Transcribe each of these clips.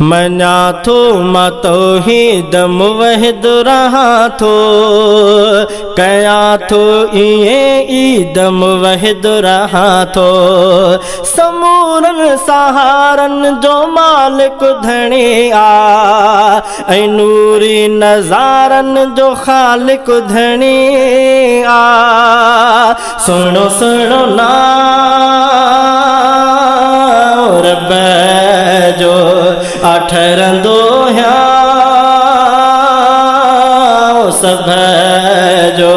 मना थो मां तौहीद मुवहिद रहां थो, कया थो इएं ईद मुवहिद रहां थो। समूरन सहारन जो मालिक धणी आ, ऐं नूरी नज़ारन जो ख़ालिक धणी आ। सुनो सुनो नाम रब जो अठरंदो है सब जो।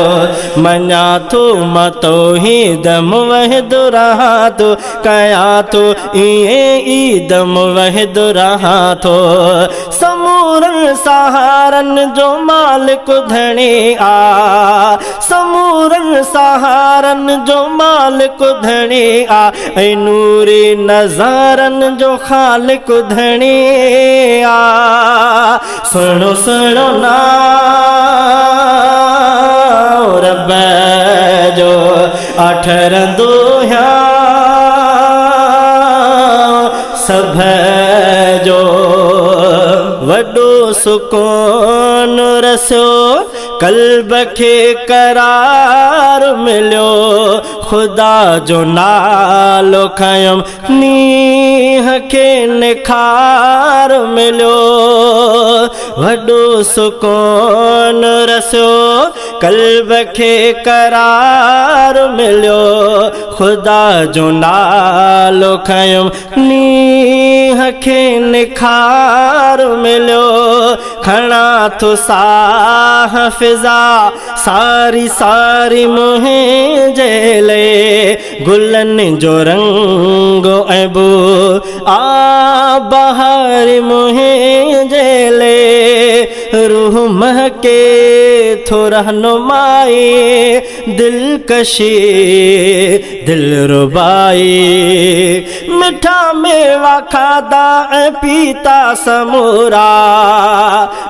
मना थो मां तौहीद मुवहिद रहां थो, कया थो इएं ईद मुवहिद रहां थो। समूरन सहारन जो मालिक धणी आ, समूरन सहारन जो मालिक धणी आ, ऐं नूरी नज़ारन जो ख़ालिक धणी आ। सुनो सुनो ना रब जो अठरंदो है सब जो। वॾो सुकून रसियो क़ल्ब खे करार मिलियो, ख़ुदा जो नालो खयम नीह खे निखार मिलियो। वॾो सुकून रसियो क़ल्ब खे करार मिलियो, ख़ुदा जो नालो खयम नीह खे निखार मिलियो। खणा थो साह फिज़ा सारी सारी मुंहिंजे लाइ, गुलनि जो रंग ऐं बो आ बहार मुंहिंजे लाइ। रूह महके थो रहनुमाई दिलकशी दिलरुबाई, मिठा मेवा खाधा ऐं पीता समूरा,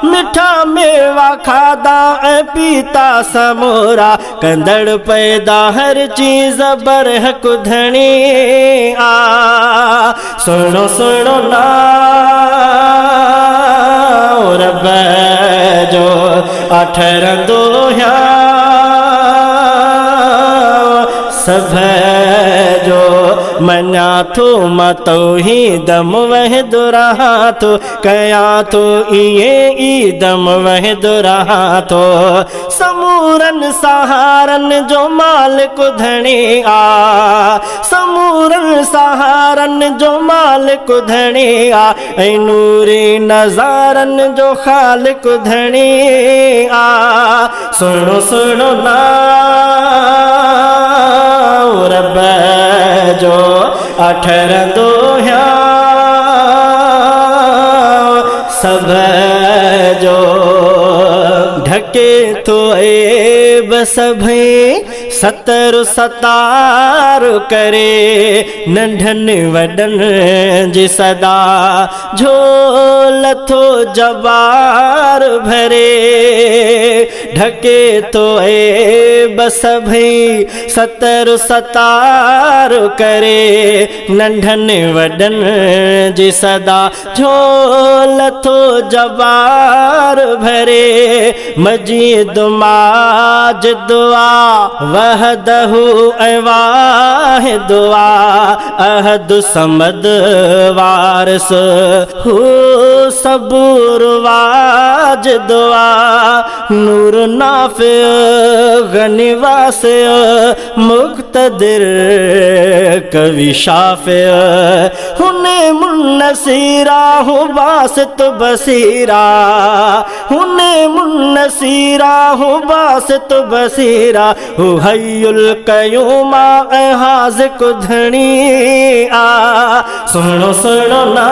मिठा मेवा खाधा ऐं पीता समूरा। कंदड़ पैदा हर चीज़ बरहक धणी आ। सुनो सुनो ना रब जो अठरंदो है सब जो। मना थो मां तौहीद मुवहिद रहां थो, कया थो इएं ईद मुवहिद रहां थो। समूरन सहारन जो मालिक धणी आ, समूरन सहारन जो मालिक धणी आ, ऐं नूरी नज़ारन जो ख़ालिक धणी आ। सुनो सुनो ना रब जो अठरंदो है सब जो। ढके तो ऐब सभई सतर सतार करे, नंढन वडन जी सदा झोल थो जवार भरे। ढके तो ऐब सभई सतर सतार करे, नंढन वडन जी सदा झोल थो जवार भरे। मजीद माज दुआ वहदहु ऐं वाहिदु आ, अहद समद वारिस हू सबूर वाज दुआ। नूर नाफ़े गनी वासे मुक़्तदिर कवि शाफ़े, हुने मुन्नसीरा हु बासित बसीरा, हुने मुन्नसीरा हु बासित बसीरा। हु हय्युल क़य्यूमा ऐं हाज़िक़ धणी आ। सुनो सुनो ना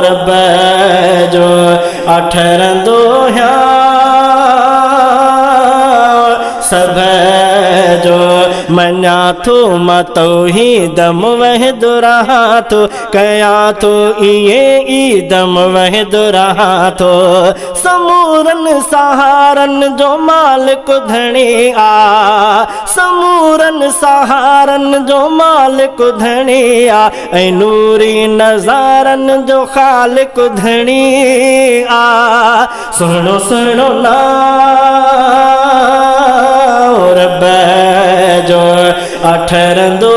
रब जो अठरंदो है सब जो। मना थो मां तौहीद मुवहिद रहां थो कयां थो इहे ईदम वहिद रहां थो समूरन सहारन जो मालिक धणी आ समूरन सहारन जो मालिक धणी आ ऐं नूरी नज़ारन जो ख़ालिक धणी आ सुनो सुनो ना रब जो अठरंदो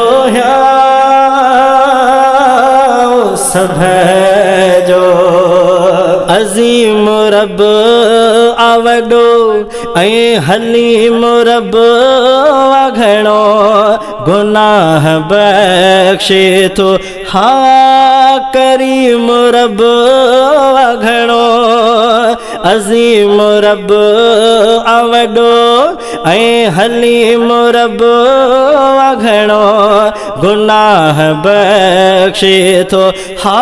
सभ जो अज़ीम रब आवडो ऐं हलीम रब घणो गुनाह बख्शे थो हा करीम रब घणो अज़ीम रब आवडो ऐं हलीम रब घणो गुनाह बख्शे थो हा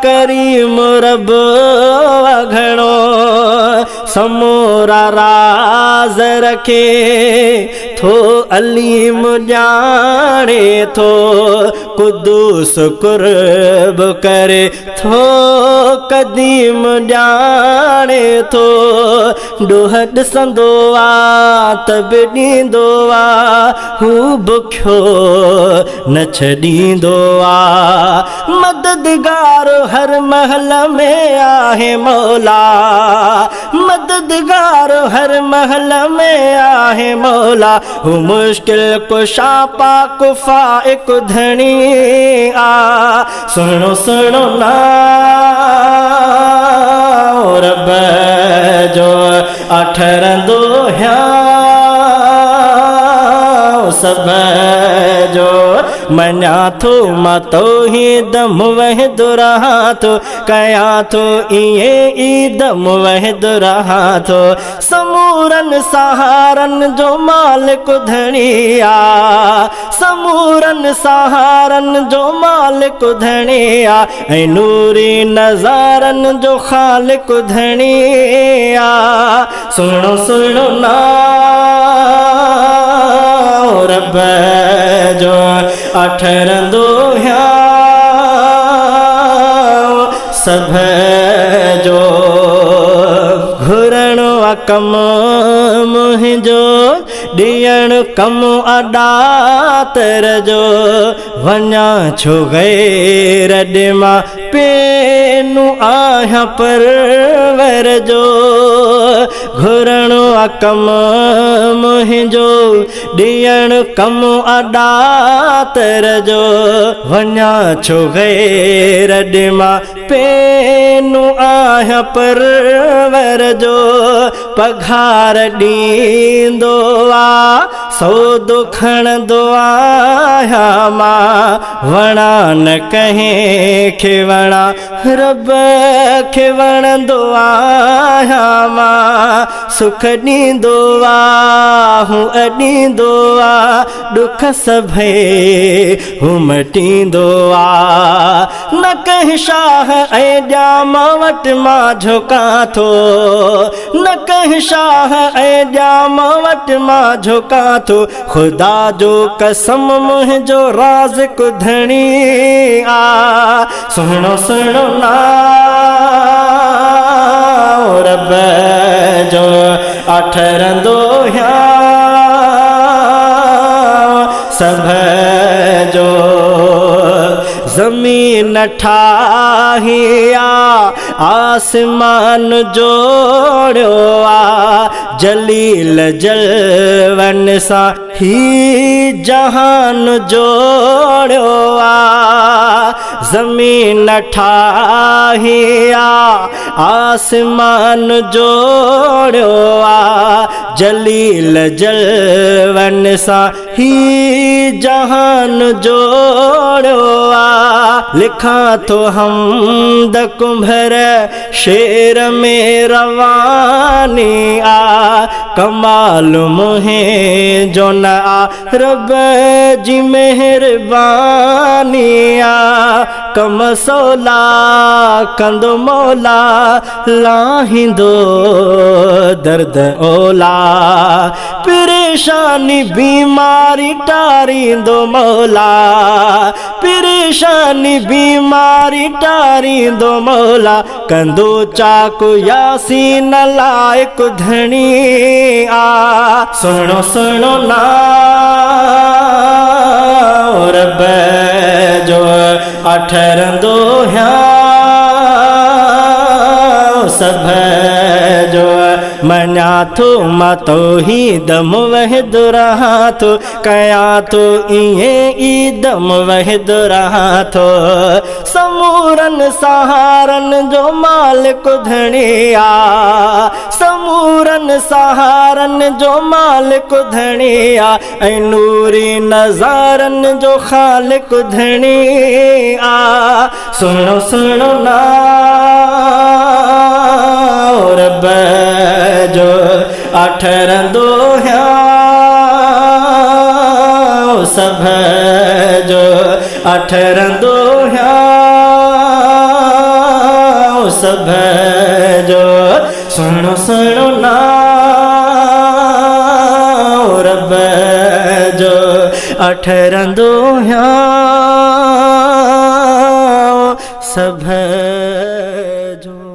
करीम रब घणो समूरा राज रखे थो अलीम ॼाणे थो कुदूस कुर्ब करे थो कदीम ॼाणे थो ॾोह ॾिसंदो आ त बि ॾींदो आ हू बुखियो न छॾींदो आ मददगार हर महल में आहे मौला मददगार हर महल में आहे मौला हू मुश्किल कुशा पाक फाइक धणी आ सुनो सुनो ना रब जो अठरंदो सभ जो मञा थो मां तौहीद मुवहिद रहां थो कयां थो इहे ईद मुवहिद रहां थो समूरन सहारन जो मालिक धणी आ समूरन सहारन जो मालिक धणी आ ऐं नूरी नज़ारन जो ख़ालिक धणी आ सुनो सुनो ना रब जो अठरंदो सभ जो घुरणो कम मुंहिंजो ॾियण कम अॾातर जो वञा छो गैर ॾे मां पेनू आहियां परवर जो घुरणो कम मुंहिंजो ॾियण कम अॾातर जो वञा छो गैर ॾे मां पेनू आहियां परवर जो पघार ॾींदो आ सौदो खणंदो आहियां मां वणा न कंहिंखे वणा रब खे वणंदो आहियां मां सुख ॾींदो आ हूं अॾींदो आ ॾुख सभई हूं मटींदो आ न कंहिं शाह ऐं ॼाम वटि मां झुकां थो न कंहिं शाह ऐं ॼाम वटि मां झुकां थो ख़ुदा जो कसम मुंहिंजो राज़िक धणी आ सुहिणो सुहिणो ना रब जो अठरंदो सभ जो ज़मीन ठाही आ आसमान जोड़ियो आ जलील जलवन सां ही जहान जोड़ियो आ ज़मीन ठाही आ आसमान जोड़ियो आ जलील जलवन सां ही जहान जोड़ियो आ लिखां थो हमद कुंभर शेर में रवानी आ कमाल मुंहिंजो न आ रब जी मेहरबानी आ कमसोला कंदो मौला लाहिंदो दर्द ओला परेशानी बीमारी टारींदो मौला परेशानी बीमारी टारींदो मौला कंदो चाकू यासीन लायक धनी आ सुनो सुनो ना रब जो अठरंदो है सब जो मना थो मतो ही दम वह दुरहा थो कया तो इए ई दम वह दुरहा थो समूरन सहारन जो मालिक धनिया समूरन सहारन जो मालिक धनिया ऐ नूरी नजारन जो खालिक धनिया सुनो सुनो ना रब जो अठरंदो है सब जो अठरंदो है सब जो सुनो सुनो ना रब जो अठरंदो है सब जो